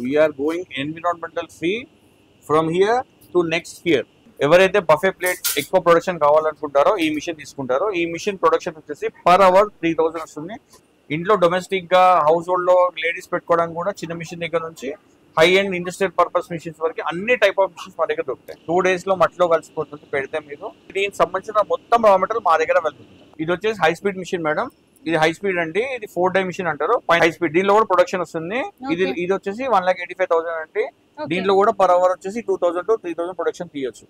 We are going environmental free from here to next year. ఎవరైతే buffet plate ఎక్కువ production కావాలనుకుంటారో ఈ మిషన్ తీసుకుంటారో, ఈ మిషన్ ప్రొడక్షన్ వచ్చేసి పర్ అవర్ 3000 వస్తుంది. ఇంట్లో డొమెస్టిక్ గా హౌస్ హోల్డ్ లో లేడీస్ పెట్టుకోవడానికి కూడా చిన్న మిషన్ దగ్గర నుంచి high and industrial purpose machines వరకు అన్ని టైప్ ఆఫ్ మిషన్స్ మా దగ్గర దొరుకుతాయి. 2 days లో మట్టిలో కలిసిపోతుంది పెడితే మీరు. దీనికి సంబంధించిన మొత్తం రా మెటీరియల్ మా దగ్గర వెళ్తుంది. ఇది వచ్చేసి హై స్పీడ్ మిషన్ మేడం. ఇది హై స్పీడ్ అండి. ఇది 4-day మిషన్ అంటారు. హై స్పీడ్ దీనిలో కూడా ప్రొడక్షన్ వస్తుంది. ఇది వచ్చేసి 1,85,000 అండి. దీంట్లో కూడా పర్ అవర్ వచ్చేసి 2000 to 3000 ప్రొడక్షన్ తీయొచ్చు.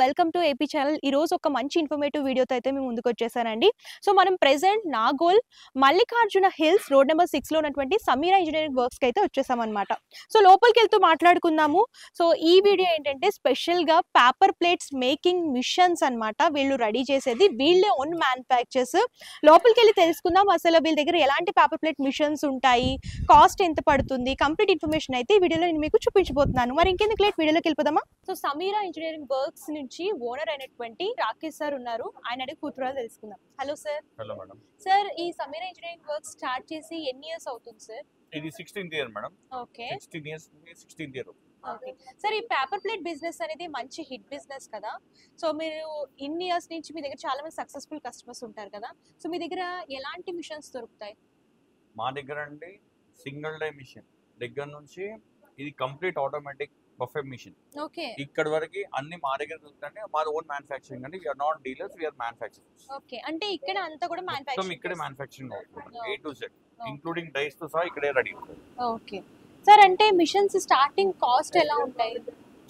Welcome to AP channel. ఈ రోజు ఒక మంచి ఇన్ఫర్మేటివ్ వీడియోతో అయితే మేము ముందుకు వచ్చేసానండి. సో మనం present Nagole Mallikarjuna hills road number 6 లో ఉన్నటువంటి సమీరా ఇంజనీరింగ్ వర్క్స్ కి అయితే వచ్చేసామన్నమాట. సో లోపలికి వెళ్తూ మాట్లాడుకుందాము. సో ఈ వీడియో ఏంటంటే స్పెషల్ గా పేపర్ ప్లేట్స్ మేకింగ్ మిషన్స్ అన్నమాట. వీళ్ళు రెడీ చేసేది, వీళ్ళే ఓన్ మ్యానుఫ్యాక్చర్స్. లోపలికి వెళ్ళి తెలుసుకుందాం అసలు వీళ్ళ దగ్గర ఎలాంటి పేపర్ ప్లేట్ మిషన్స్ ఉంటాయి, కాస్ట్ ఎంత పడుతుంది, కంప్లీట్ ఇన్ఫర్మేషన్ అయితే ఈ వీడియోలో నేను మీకు చూపించబోతున్నాను. మరి ఇంకెందుకు లేట్ వీడియోలోకి వెళ్ళిపోదామా. సో సమీరా ఇంజనీరింగ్ వర్క్స్ నుంచి ఓనర్ అయినటువంటి రాకేష్ సార్ ఉన్నారు. ఆయన అడిగి కూతురు తెలుసుకుందాం. Hello sir. Hello madam. Sir ఈ సమీరా ఇంజనీరింగ్ వర్క్స్ స్టార్ట్ చేసి ఎన్ని ఇయర్స్ అవుతుంది సార్? ఇది 16th year madam. Okay, 16 years 16th year. Okay sir. ఈ పేపర్ ప్లేట్ బిజినెస్ అనేది మంచి హిట్ బిజినెస్ కదా. సో మీరు ఇన్ని ఇయర్స్ నుంచి మీ దగ్గర చాలా మంది సక్సెస్ఫుల్ కస్టమర్స్ ఉంటారు కదా. సో మీ దగ్గర ఎలాంటి మిషన్స్ దొరుకుతాయి? మా దగ్గర అండి సింగిల్ డై మిషన్ దగ్గర నుంచి ఇది complete automatic buffet machine. Okay, ఇక్కడ వరకు అన్ని మా దగ్గర దొరుకుతాయి. మాది ఓన్ మ్యానుఫ్యాక్చరింగ్ అండి. We're not dealers, we're manufacturers. Okay, అంటే ఇక్కడ అంతా కూడా మ్యానుఫ్యాక్చరింగ్, ఇక్కడే మ్యానుఫ్యాక్చరింగ్ అవుతుంది. A to Z including dies తో సహా ఇక్కడే రెడీ ఉంటుంది. ఓకే సార్, అంటే మిషన్స్ స్టార్టింగ్ కాస్ట్ ఎలా ఉంటాయి?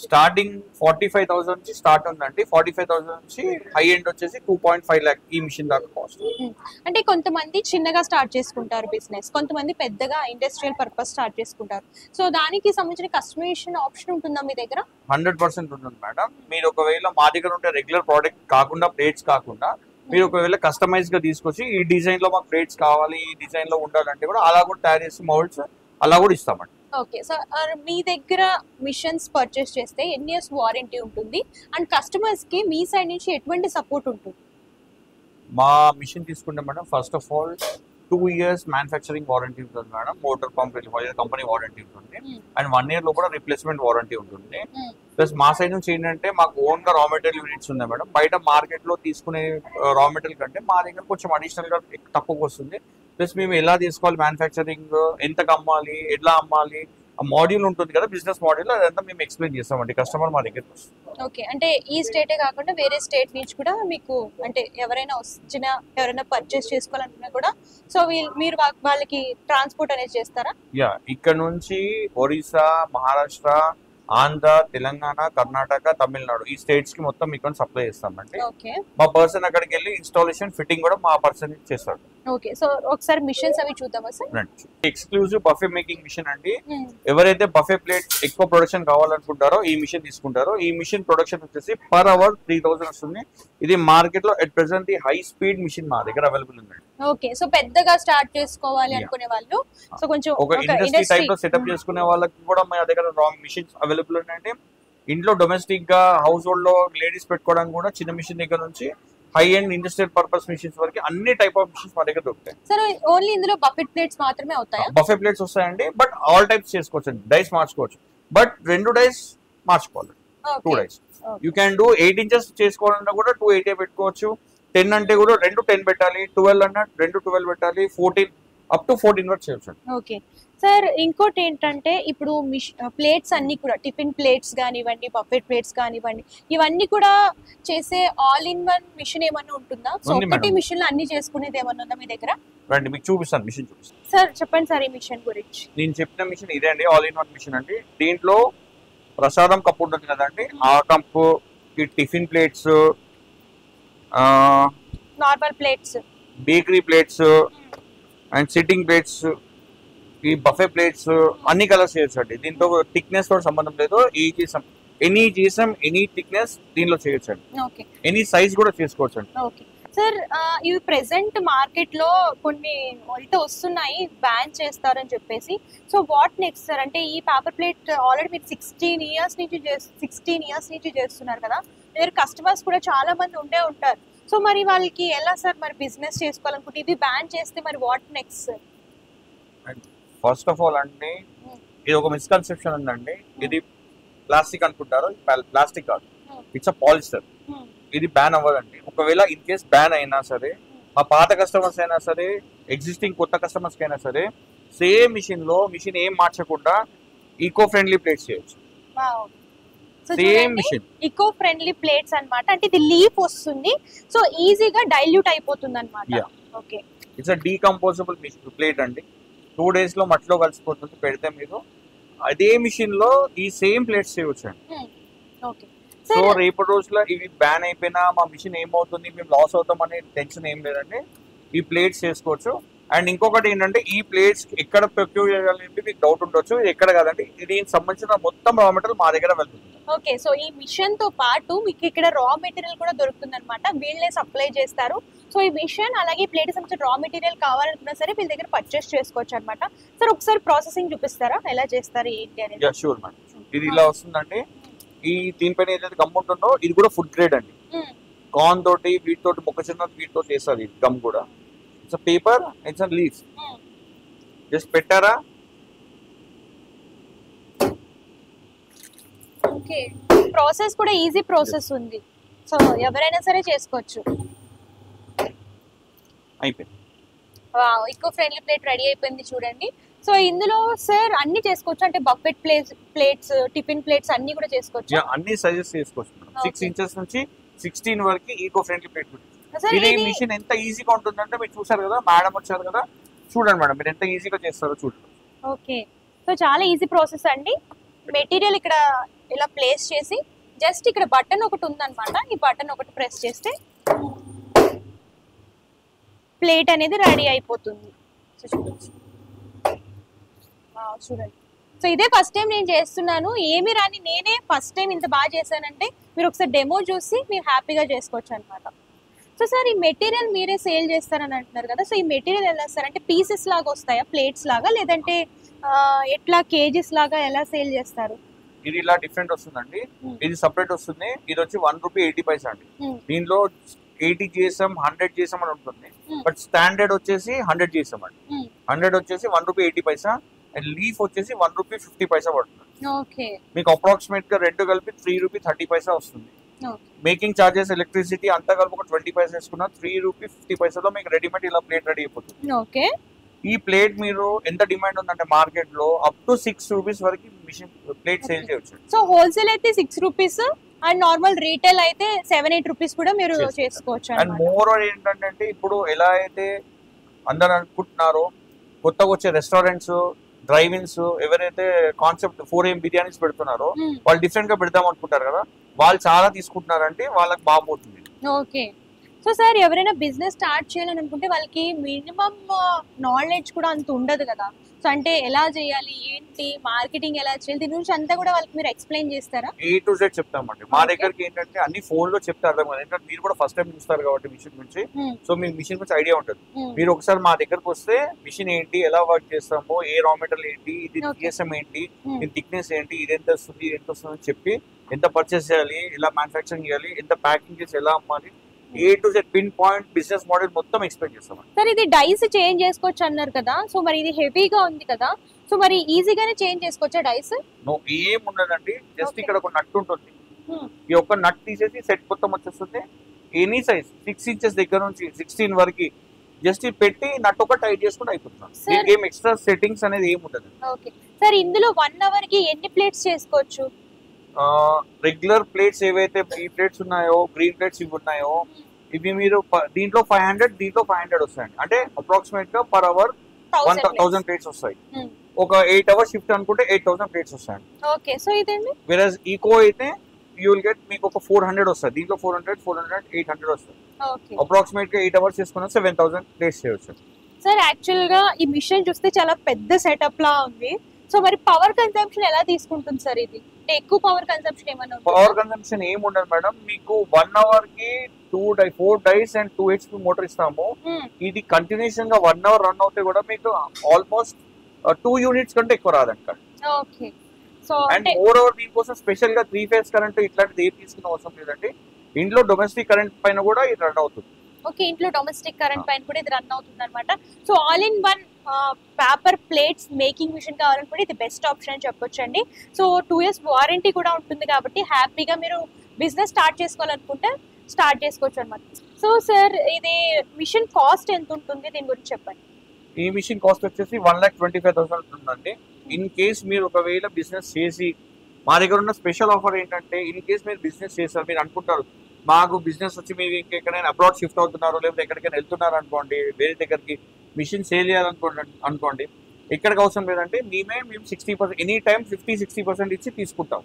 స్టార్టింగ్ 45,000 నుంచి స్టార్ట్ ఉందండి. 45,000 నుంచి హై ఎండ్ వచ్చేసి 2.5 lakh ఈ మిషన్ దాకా కాస్ట్. అంటే కొంతమంది చిన్నగా స్టార్ట్ చేసుకుంటారు బిజినెస్, కొంతమంది పెద్దగా ఇండస్ట్రియల్ పర్పస్ స్టార్ట్ చేసుకుంటారు. సో దానికి సంబంధించిన కస్టమైజేషన్ ఆప్షన్ ఉంటుందా మీ దగ్గర? 100% ఉంటుంది మేడం. మీరు ఒకవేళ మా దగ్గర ఉంటే రెగ్యులర్ ప్రోడక్ట్ కాకుండా, ప్లేట్స్ కాకుండా మీరు ఒకవేళ కస్టమైజ్ గా తీసుకొచ్చి ఈ డిజైన్ లో మాకు ప్లేట్స్ కావాలి, ఈ డిజైన్ లో ఉండాలంటే కూడా అలా కూడా తయారు చేసి మౌల్డ్స్ అలా కూడా ఇస్తామండి. ఓకే సార్, మీ దగ్గర మిషన్స్ పర్చేస్ చేస్తే ఎన్ని ఇయర్స్ వారంటీ ఉంటుంది అండ్ కస్టమర్స్ కి మీ సైడ్ నుంచి ఎటువంటి సపోర్ట్ ఉంటుంది? మా మిషన్ తీసుకుంటే madam first of all 2 years manufacturing warranty ఉంటుంది madam. Motor pump company warranty ఉంటుంది అండ్ 1 year లో కూడా రిప్లేస్మెంట్ వారంటీ ఉంటుంది. ప్లస్ మా సైడ్ నుంచి ఏంటంటే మాకు ఓన్ గా రా మెటీరియల్ యూనిట్స్ ఉన్నాయి మేడం. బయట మార్కెట్ లో తీసుకునే రా మెటీరియల్ కంటే మా దగ్గర కొంచెం అడిషనల్ గా తక్కువకి వస్తుంది. ప్లస్ మేము ఎలా తీసుకోవాలి, మ్యానుఫ్యాక్చరింగ్ ఎంతకు అమ్మాలి, ఎట్లా అమ్మాలి, ఆ మాడ్యూల్ ఉంటుంది కదా, బిజినెస్ మాడ్యూల్, అదంతా మేము ఎక్స్ప్లెయిన్ చేస్తామండి కస్టమర్ మా దగ్గర. ఓకే, అంటే ఈ స్టేటే కాకుండా వేరే స్టేట్ నుంచి కూడా మీకు, అంటే ఎవరైనా పర్చేస్ చేసుకోవాలనుకున్నా కూడా సో మీరు వాళ్ళకి ట్రాన్స్పోర్ట్ అనేది చేస్తారా? యా, ఇక్కడ నుంచి ఒరిస్సా, మహారాష్ట్ర, ఆంధ్ర, తెలంగాణ, కర్ణాటక, తమిళనాడు ఈ స్టేట్స్ కి మొత్తం మీకు సప్లై చేస్తామండి. మా పర్సన్ అక్కడికి వెళ్ళి ఇన్స్టాలేషన్, ఫిట్టింగ్ కూడా మా పర్సన్ చేస్తాడు. ఓకే, సో ఒకసారి మిషన్స్ అవి చూద్దామా sir? Exclusive buffet making machine అండి. ఎవరైతే బఫే ప్లేట్ ఎక్కువ ప్రొడక్షన్ కావాలనుకుంటారో ఈ మిషన్ తీసుకుంటారో, ఈ మిషన్ ప్రొడక్షన్ వచ్చేసి పర్ అవర్ 3000 వస్తుంది. ఇది మార్కెట్ లో at present high speed machine మా దగ్గర అవైలబుల్ ఉందండి. ఓకే, సో పెద్దగా స్టార్ట్ చేసుకోవాలి అనుకునే వాళ్ళు, సో కొంచెం ఒక ఇండస్ట్రీ టైప్ లో సెటప్ చేసుకునే వాళ్ళకి కూడా మా దగ్గర రాంగ్ మిషన్స్ అవైలబుల్ ఉన్నాయండి. ఇంట్లో డొమెస్టిక్ గా హౌస్ హోల్డ్ లో లేడీస్ పెట్టుకోవడానికి కూడా చిన్న మిషన్ దగ్గర నుంచి high and industrial purpose machines వరకు అన్ని టైప్ ఆఫ్ మిషన్స్ మా దగ్గర దొరుకుతాయి. సర్ ఓన్లీ ఇందులో బఫెట్ ప్లేట్స్ మాత్రమే అవుతాయా? బఫే ప్లేట్స్ వస్తాయండి, బట్ ఆల్ టైప్స్ చేసుకోవచ్చు, డైస్ మార్చుకోవచ్చు. బట్ 2 డైస్ మార్చుకోవాలి, 2 dies. You can do 8 inches చేసుకోవాలన్నా కూడా 2 8 పెట్టుకోవచ్చు. 10 అంటే కూడా 2 10 పెట్టాలి, 12 అన్నా 2 12 పెట్టాలి, 14 అప్ టు 14 వరకు చేయొచ్చు. ఓకే సార్, ఇంకోటి ఏంటంటే ఇప్పుడు ప్లేట్స్ అన్ని కూడా టిఫిన్ ప్లేట్స్ కానివ్వండి, బఫెట్ ప్లేట్స్ కానివ్వండి, ఇవన్నీ కూడా చేసే ఆల్ ఇన్ వన్ మిషన్ ఏమన్నా ఉంటుందా? సో ఒకటి మిషన్ లో అన్ని చేసుకునేది ఏమన్నా ఉందా మీ దగ్గర? రండి మీకు చూపిస్తాను మిషన్ చూపిస్తాను. సార్ చెప్పండి సార్ ఈ మిషన్ గురించి. నేను చెప్పిన మిషన్ ఇదే అండి, ఆల్ ఇన్ వన్ మిషన్ అండి. దీంట్లో ప్రసాదం కప్పు ఉంటుంది కదండి, ఆ కప్పు, ఈ tiffin plates, normal plates, bakery plates and sitting plates, ఈ బఫే ప్లేట్స్ అన్ని కలర్స్ చేయొచ్చు అండి. దీంతో థిక్నెస్ తో సంబంధం లేదు. ఎనీ జీసం ఎనీ థిక్నెస్ దీనిలో చేయొచ్చు అండి. ఎనీ సైజ్ కూడా చేసుకోవచ్చు అండి. ఓకే సార్, ఇవి ప్రెసెంట్ మార్కెట్ లో కొన్ని అయితే వస్తున్నాయి, బ్యాన్ చేస్తారని చెప్పేసి. So what next sir? అంటే ఈ పేపర్ ప్లేట్ ఆల్రెడీ మీరు 16 ఇయర్స్ నుంచి చేస్తున్నారు కదా, మీరు కస్టమర్స్ కూడా చాలా మంది ఉండే ఉంటారు. సో మరి వాళ్ళకి ఎలా సార్ మరి బిజినెస్ చేసుకోవాలనుకుంటే ఇది బ్యాన్ చేస్తే మరి what next sir? First of all అండి, ఇది ఒక మిస్కన్సెప్షన్ ఉందండి. ఇది ప్లాస్టిక్ అనుకుంటారు, ప్లాస్టిక్ కాదు, ఇట్స్ అ పాలిస్టర్. ఇది బ్యాన్ అవ్వదండి. ఒకవేళ ఇన్ కేస్ బ్యాన్ అయినా సరే, మా పాత కస్టమర్స్ అయినా సరే, ఎగ్జిస్టింగ్ కొత్త కస్టమర్స్ అయినా సరే, సేమ్ మిషన్ ఏం మార్చకుండా ఈకో ఫ్రెండ్లీ ప్లేట్స్ చేయొచ్చు. Same machine eco friendly plates అన్నమాట. అంటే ఇది లీఫ్ వస్తుంది, సో ఈజీగా డైల్యూట్ అయిపోతుంది అన్నమాట. Okay, it's a decomposable plate అండి. 2 days లో మట్టిలో కలిసిపోతుంది. పెడితే మీరు అదే మిషన్ లో ఈ సేమ్ ప్లేట్స్ చేయవచ్చు అండి. సో రేపటి రోజులో ఇవి బ్యాన్ అయిపోయినా మా మిషన్ ఏమవుతుంది, మేము లాస్ అవుతాం అనే టెన్షన్ ఏం లేదండి. ఈ ప్లేట్స్ చేసుకోవచ్చు. అండ్ ఇంకొకటి ఏంటంటే, ఈ ప్లేట్స్ ఎక్కడ ప్రొక్యూర్ చేయాలి మీకు డౌట్ ఉండొచ్చు. ఇది ఎక్కడ కాదండి, దీనికి సంబంధించిన మొత్తం రా మెటీరియల్ మా దగ్గర వెళ్తుంది. ఓకే, సో ఈ మిషన్ తో పాటు మీకు ఇక్కడ రా మెటీరియల్ కూడా దొరుకుతుంది అనమాట. వీళ్ళే సప్లై చేస్తారు. సో ఈ మిషన్ అలాగే ప్లేట్ సంబంధించిన రా మెటీరియల్ కావాలనుకున్నా సరే వీళ్ళ దగ్గర పర్చేస్ చేసుకోవచ్చు అనమాట. సార్ ఒకసారి ప్రాసెసింగ్ చూపిస్తారా, ఎలా చేస్తారు ఏంటి అనేది? Sure madam. ఇది ఇలా వస్తుందండి. ఈ దీనిపైన ఏదైతే గమ్ ఉంటుందో ఇది కూడా ఫుడ్ గ్రేడ్ అండి. కార్న్ తోటి, వీటితోటి, మొక్కజొన్న వీటితో చేస్తారు. ఈ గమ్ కూడా it's paper, it's leaf. Just పెట్టారా. ఓకే, ప్రాసెస్ కూడా ఈజీ ప్రాసెస్ ఉంది. సో ఎవరైనా సరే చేసుకోవచ్చు. అయిపోయింది. Wow, eco friendly plate ready అయిపోయింది చూడండి. సో ఇందులో సార్ అన్ని చేసుకోవచ్చు, అంటే బఫెట్ ప్లేట్స్, టిఫిన్ ప్లేట్స్ అన్ని కూడా చేసుకోవచ్చు. అన్ని సైజెస్ చేసుకోవచ్చు. 6 inches నుంచి 16 వరకు ఈకో ఫ్రెండ్లీ ప్లేట్. ఇది మిషన్ ఎంత ఈజీగా ఉంటుందంటే మీరు చూసారు కదా, మేడం వచ్చారు కదా, చూడండి మేడం మీరు ఎంత ఈజీగా చేస్తారో చూడండి. ఓకే, సో చాలా ఈజీ ప్రాసెస్ అండి. మెటీరియల్ ఇక్కడ ఇలా ప్లేస్ చేసి జస్ట్ ఇక్కడ బటన్ ఒకటి ఉందన్నమాట. ఈ బటన్ ఒకటి ప్రెస్ చేస్తే ప్లేట్ అనేది రెడీ అయిపోతుంది. సో చూడండి. చూడండి, సో ఇదే ఫస్ట్ టైం నేను చేస్తున్నాను. ఏమి రాని నేనే ఫస్ట్ టైం ఇంత బాగా చేశానంటే మీరు ఒకసారి డెమో చూసి మీరు హ్యాపీగా చేసుకోవచ్చు అనమాట. సో సార్ ఈ మెటీరియల్ మీరే సేల్ చేస్తారని అంటున్నారు కదా, సో ఈ మెటీరియల్ ఎలా సార్? అంటే పీసెస్ లాగా వస్తాయా, ప్లేట్స్ లాగా, లేదంటే ఎట్లా కేజీస్ లాగా ఎలా సేల్ చేస్తారు? ఇది ఇలా డిఫరెంట్ వస్తుందండి. ఇది సపరేట్ వస్తుంది. ఇది వచ్చి 1 రూపీ 80 పైసా అండి. దీనిలో 80 GSM 100 GSM అని ఉంటుంది. బట్ స్టాండర్డ్ వచ్చేసి 100 GSM అండి. 100 వచ్చేసి 1 రూపీ 80 పైసా అండ్ లీఫ్ వచ్చేసి 1 రూపీ 50 పైసా పడుతుంది. మీకు అప్రాక్సిమేట్ గా రెండు కలిపి 3 రూపీ 30 పైసా వస్తుంది. మేకింగ్ చార్జెస్, ఎలక్ట్రిసిటీ అంతా కలిపి ఒక 20 పైసా వేసుకున్నా 3 రూపీ 50 పైసాలో మీకు రెడీమేడ్ ఇలా ప్లేట్ రెడీ అయిపోతుంది. ఈ ప్లేట్ మీరు ఎంత డిమాండ్ ఉందంటే మార్కెట్ లో అప్ టు 6 రూపీస్ వరకు మిషన్ ప్లేట్ సేల్ చేయొచ్చు. సో హోల్సేల్ అయితే 6 రూపీస్ అండ్ నార్మల్ రీటైల్ అయితే 7-8 రూపీస్ కూడా మీరు చేసుకోవచ్చు. అండ్ మోర్ ఏంటంటే ఇప్పుడు ఎలా అయితే అందరూ అనుకుంటున్నారో, కొత్తగా వచ్చే రెస్టారెంట్స్, డ్రైవ్ ఇన్స్ ఎవరైతే కాన్సెప్ట్ 4 AM బిర్యానీస్ పెడుతున్నారో వాళ్ళు డిఫరెంట్ గా పెడదాం అనుకుంటారు కదా, వాళ్ళు చాలా తీసుకుంటున్నారంటే వాళ్ళకి బాగుపోతుంది. ఓకే, సో సార్ ఎవరైనా బిజినెస్ స్టార్ట్ చేయాలని అనుకుంటే వాళ్ళకి మినిమం నాలెడ్జ్ కూడా అంత ఉండదు కదా. సో అంటే ఎలా చేయాలి, ఏంటి, మార్కెటింగ్ ఎలా చేయాలి, దీని గురించి అంతా కూడా వాళ్ళకి మీరు ఎక్స్ప్లెయిన్ చేస్తారా? A to Z చెప్తామండి. మా దగ్గరికి ఏంటంటే అన్ని ఫోన్ లో చెప్తే అర్థం కాదు. ఎందుకంటే మీరు కూడా ఫస్ట్ టైం చూస్తారు కాబట్టి మిషన్ గురించి, సో మీకు మిషన్ గురించి ఐడియా ఉంటుంది. మీరు ఒకసారి మా దగ్గరకు వస్తే మిషన్ ఏంటి, ఎలా వర్క్ చేస్తామో, ఏ రా మెటీరియల్ ఏంటి, ఇది GSM ఏంటి, దీని థిక్నెస్ ఏంటి, ఇది ఎంత వస్తుంది, ఎంత వస్తుంది అని చెప్పి, ఎంత పర్చేస్ చేయాలి, ఎలా మ్యానుఫ్యాక్చరింగ్ చేయాలి, ఎంత ప్యాకింగ్ చేసి ఎలా అమ్మాలి, A to Z pin point business model మొత్తం ఎక్స్ప్లెయిన్ చేస్తాం. సార్ ఇది డైస్ చేంజ్ చేసుకోవచ్చు అన్నారు కదా, సో మరి ఇది హెవీగా ఉంది కదా, సో మరి ఈజీగానే చేంజ్ చేసుకోవచ్చా డైస్? నో, ఏం ఉండదండి. జస్ట్ ఇక్కడ ఒక నట్ ఉంటుంది. ఈ ఒక్క నట్ తీసేసి సెట్ మొత్తం వచ్చేస్తుంది. ఎనీ సైజ్ 6 inches దగ్గర నుంచి 16 వరకు జస్ట్ ఇది పెట్టి నట్ ఒక టైట్ చేసుకుంటే అయిపోతున్నాను. దీనికి ఏం ఎక్స్ట్రా సెట్టింగ్స్ అనేది ఏమి ఉండదు. ఓకే సార్, ఇందులో 1 అవర్ కి ఎన్ని ప్లేట్స్ చేసుకోవచ్చు? రెగ్యులర్ ప్లేట్స్ ఏవైతే ఈ ప్లేట్స్ ఉన్నాయో, గ్రీన్ ప్లేట్స్ ఇవి ఉన్నాయో, ఇవి మీరు దీంట్లో 500, దీంట్లో 500 వస్తాయండి. అంటే అప్రాక్సిమేట్ గా పర్ అవర్ 1000 ప్లేట్స్ వస్తాయి. ఒక 8 అవర్స్ షిఫ్ట్ అనుకుంటే 8000 ప్లేట్స్ వస్తాయండి. ఓకే, సో ఇదండి వెరస్ ఈకో అయితే యూ విల్ గెట్ మీకు ఒక 400 వస్తుంది. దీంట్లో 400, 800 వస్తుంది. అప్రాక్సిమేట్ గా 8 అవర్స్ చేసుకున్నా 7000 ప్లేట్స్ చేయవచ్చు. సార్ యాక్చువల్ గా ఈ మిషన్ చూస్తే చాలా పెద్ద సెటప్ లా ఉంది. సో మరి పవర్ కన్సంప్షన్ ఎలా తీసుకుంటుంది సార్? ఇది అంటే ఎక్కువ పవర్ కన్సంప్షన్ ఏమన్నా? పవర్ కన్సంప్షన్ ఏమి ఉండదు మేడం. మీకు 1 అవర్ కి 4 డైస్ అండ్ 2 HP మోటార్ ఇస్తాము. ఇది కంటిన్యూషన్ గా 1 అవర్ రన్ అవుతే కూడా మీకు ఆల్మోస్ట్ 2 యూనిట్స్ కంటే ఎక్కువ రాదంట. Okay, so and moreover దీనికోసం స్పెషల్ గా 3 ఫేజ్ కరెంట్ ఇట్లాంటిది ఏం తీసుకునే అవసరం లేదండి. ఇంట్లో డొమెస్టిక్ కరెంట్ పైన కూడా ఇది రన్ అవుతుంది. ఓకే, ఇంట్లో డొమెస్టిక్ కరెంట్ పైన కూడా ఇది రన్ అవుతుంది అనమాట. So all in one paper plates making machine కావాలనుకుంటే ఇది బెస్ట్ ఆప్షన్ అని చెప్పొచ్చు అండి. సో 2 years వారంటీ కూడా ఉంటుంది కాబట్టి హ్యాపీగా మీరు బిజినెస్ స్టార్ట్ చేసుకోవాలనుకుంటే స్టార్ట్ చేసుకోవచ్చు అనమాట. సో సార్ ఇది మిషన్ కాస్ట్ ఎంత ఉంటుంది, దీని గురించి చెప్పండి. ఈ మిషన్ కాస్ట్ వచ్చేసి 1,25,000 ఉంటుందండి. ఇన్ కేస్ మీరు ఒకవేళ బిజినెస్ చేసి, మా దగ్గర ఉన్న స్పెషల్ ఆఫర్ ఏంటంటే, ఇన్ కేస్ మీరు బిజినెస్ చేస్తారు, మీరు అనుకుంటారు మాకు బిజినెస్ వచ్చి మీరు ఇంకెక్కడైనా అబ్రాడ్ షిఫ్ట్ అవుతున్నారు, లేకపోతే ఎక్కడికైనా వెళ్తున్నారు అనుకోండి, వేరే దగ్గరికి మిషన్ సేల్ చేయాలనుకోండి, ఎక్కడికి అవసరం లేదంటే మేము 60%, ఎనీ టైం 50-60% ఇచ్చి తీసుకుంటాం.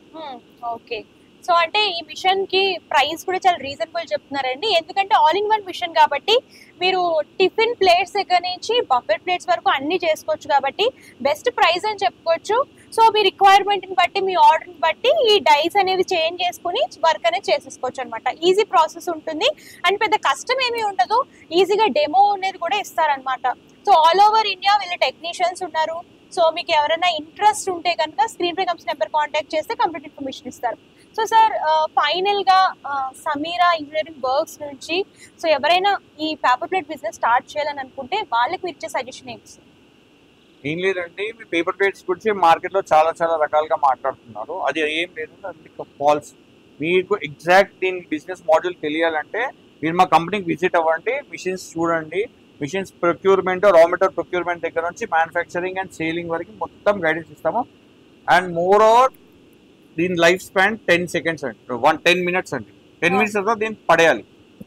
ఓకే, సో అంటే ఈ మిషన్ కి ప్రైస్ కూడా చాలా రీజనబుల్ చెప్తున్నారండి. ఎందుకంటే ఆల్ ఇన్ వన్ మిషన్ కాబట్టి మీరు టిఫిన్ ప్లేట్స్ దగ్గర నుంచి బఫెట్ ప్లేట్స్ వరకు అన్ని చేసుకోవచ్చు కాబట్టి బెస్ట్ ప్రైస్ అని చెప్పుకోవచ్చు. సో మీ రిక్వైర్మెంట్ ని బట్టి, మీ ఆర్డర్ ని బట్టి ఈ డైస్ అనేది చేంజ్ చేసుకుని వర్క్ అనేది చేసేసుకోవచ్చు అనమాట. ఈజీ ప్రాసెస్ ఉంటుంది అండ్ పెద్ద కష్టం ఏమీ ఉండదు. ఈజీగా డెమో అనేది కూడా ఇస్తారనమాట. సో ఆల్ ఓవర్ ఇండియా వీళ్ళ టెక్నీషియన్స్ ఉన్నారు. సో మీకు ఎవరైనా ఇంట్రెస్ట్ ఉంటే కనుక స్క్రీన్ పై కంపెనీ నెంబర్ కాంటాక్ట్ చేస్తే కంప్లీట్ ఇన్ఫర్మేషన్ ఇస్తారు. సో సార్ ఫైనల్ గా సమీరా ఇంజనీరింగ్ వర్క్స్ నుంచి సో ఎవరైనా ఈ పేపర్ ప్లేట్ బిజినెస్ స్టార్ట్ చేయాలని అనుకుంటే వాళ్ళకి మీరు ఇచ్చే సజెషన్ ఏంటి? ఏం లేదండి, మీ పేపర్ ప్లేట్స్ గురించి మార్కెట్ లో చాలా చాలా రకాలుగా మాట్లాడుతున్నారు. అది ఏం లేదు, అది ఫాల్స్. మీకు ఎగ్జాక్ట్ దీని బిజినెస్ మోడల్ తెలియాలంటే మీరు మా కంపెనీకి విజిట్ అవ్వండి, మిషన్స్ చూడండి. Machines procurement, raw material procurement దగ్గర నుంచి మ్యానుఫ్యాక్చరింగ్ అండ్ సేలింగ్ వరకు మొత్తం గైడెన్స్ ఇస్తాము. అండ్ మోర్ ఓవర్ దీని లైఫ్ స్పాన్ 10 seconds అండి, 10 minutes అండి. 10 minutes తర్వాత దీన్ని పడేయాలి,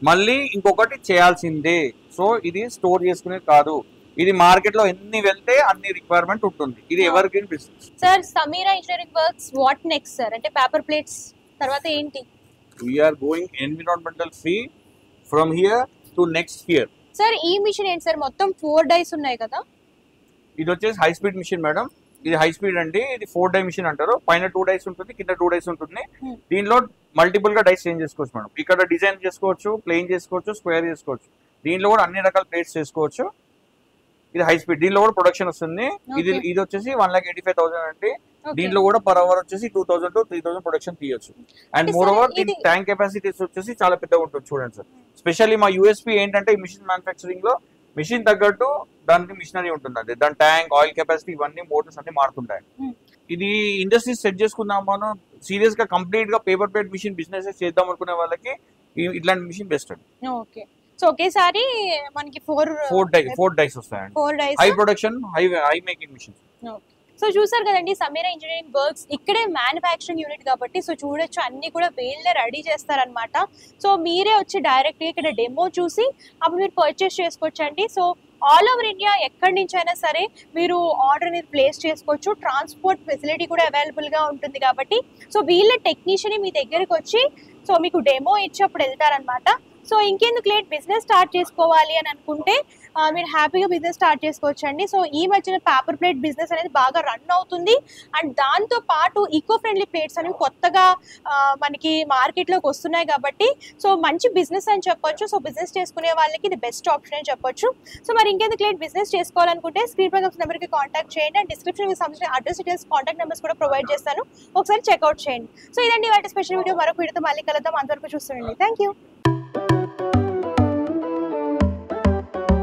మళ్ళీ ఇంకొకటి చేయాల్సిందే. సో ఇది స్టోర్ చేసుకునేది కాదు. ఇది మార్కెట్ లో ఎన్ని వెళ్తే అన్ని రిక్వైర్మెంట్ ఉంటుంది. ఇది ever green business. Sir Sameera engineering works what next sir? అంటే పేపర్ ప్లేట్స్ తర్వాత ఏంటి? We're going environmental free from here to next year. Sir ఈ మిషన్ ఏంటి సార్? మొత్తం 4 డైస్ ఉన్నాయి కదా. ఇది వచ్చేసి హై స్పీడ్ మిషన్ మేడం. ఇది హై స్పీడ్ అండి. ఇది 4 డై మిషన్ అంటారు. పైన 2 డైస్ ఉంటుంది, కింద 2 డైస్ ఉంటుంది. దీనిలో మల్టిపుల్ గా డైస్ చేంజ్ చేసుకోవచ్చు మేడం. ఇక్కడ డిజైన్ చేసుకోవచ్చు, ప్లెయిన్ చేసుకోవచ్చు, స్క్వేర్ చేసుకోవచ్చు. దీనిలో కూడా అన్ని రకాల ప్లేట్స్ చేసుకోవచ్చు. ఇది హై స్పీడ్, దీనిలో కూడా ప్రొడక్షన్ వస్తుంది. ఇది వచ్చేసి 1,85,000 అండి. దీంట్లో కూడా పర్ అవర్ వచ్చేసి 2,000 to 3,000 ప్రొడక్షన్ తీయొచ్చు. అండ్ మోర్ ఓవర్ దీని ట్యాంక్ కెపాసిటీస్ వచ్చేసి చాలా పెద్దగా ఉంటుంది. చూడండి సార్, స్పెషల్లీ మా యూఎస్పీ ఏంటంటే ఈ మిషన్ మ్యానుఫ్యాక్చరింగ్ లో మిషన్ తగ్గట్టు దానికి మిషనరీ ఉంటుందండి. దాని ట్యాంక్, ఆయిల్ కెపాసిటీ, ఇవన్నీ మోటార్స్ అన్ని మారుతుంటాయి. ఇది ఇండస్ట్రీ సెట్ చేసుకుందాం మనం సీరియస్ గా కంప్లీట్ గా పేపర్ ప్లేట్ మిషన్ బిజినెస్ చేద్దాం అనుకునే వాళ్ళకి ఇట్లాంటి మిషన్ బెస్ట్ అండి. ఓకే, సో ఒకేసారి మనకి 4 డైస్ వస్తాయండి. 4 dies high production, high making machine. So చూసారు కదండి, సమీరా ఇంజనీరింగ్ వర్క్స్ ఇక్కడే మ్యానుఫ్యాక్చరింగ్ యూనిట్ కాబట్టి సో చూడొచ్చు అన్ని కూడా వీళ్ళే రెడీ చేస్తారనమాట. సో మీరే వచ్చి డైరెక్ట్గా ఇక్కడ డెమో చూసి అప్పుడు మీరు పర్చేస్ చేసుకోవచ్చండి. సో ఆల్ ఓవర్ ఇండియా ఎక్కడి నుంచి అయినా సరే మీరు ఆర్డర్ అనేది ప్లేస్ చేసుకోవచ్చు. ట్రాన్స్పోర్ట్ ఫెసిలిటీ కూడా అవైలబుల్గా ఉంటుంది కాబట్టి సో వీళ్ళ టెక్నీషియన్ మీ దగ్గరికి వచ్చి సో మీకు డెమో ఇచ్చి అప్పుడు వెళ్తారనమాట. సో ఇంకెందుకు లేట్, బిజినెస్ స్టార్ట్ చేసుకోవాలి అని అనుకుంటే మీరు హ్యాపీగా బిజినెస్ స్టార్ట్ చేసుకోవచ్చు అండి. సో ఈ మధ్యన పేపర్ ప్లేట్ బిజినెస్ అనేది బాగా రన్ అవుతుంది. అండ్ దాంతో పాటు ఈకో ఫ్రెండ్లీ ప్లేట్స్ అనేవి కొత్తగా మనకి మార్కెట్లోకి వస్తున్నాయి కాబట్టి సో మంచి బిజినెస్ అని చెప్పొచ్చు. సో బిజినెస్ చేసుకునే వాళ్ళకి ఇది బెస్ట్ ఆప్షన్ అని చెప్పొచ్చు. సో మరి ఇంకెందుకు లేట్, బిజినెస్ చేసుకోవాలనుకుంటే స్క్రీన్ పై నెంబర్కి కాంటాక్ట్ చేయండి. అండ్ డిస్క్రిప్షన్కి సంబంధించిన అడ్రస్ డీటెయిల్స్, కాంటాక్ట్ నెంబర్స్ కూడా ప్రొవైడ్ చేస్తాను, ఒకసారి చెక్అవుట్ చేయండి. సో ఇదండి వాటి స్పెషల్ వీడియో. మరొక వీడియోతో మళ్ళీ కలుద్దాం. అంతవరకు చూస్తుండండి. Thank you.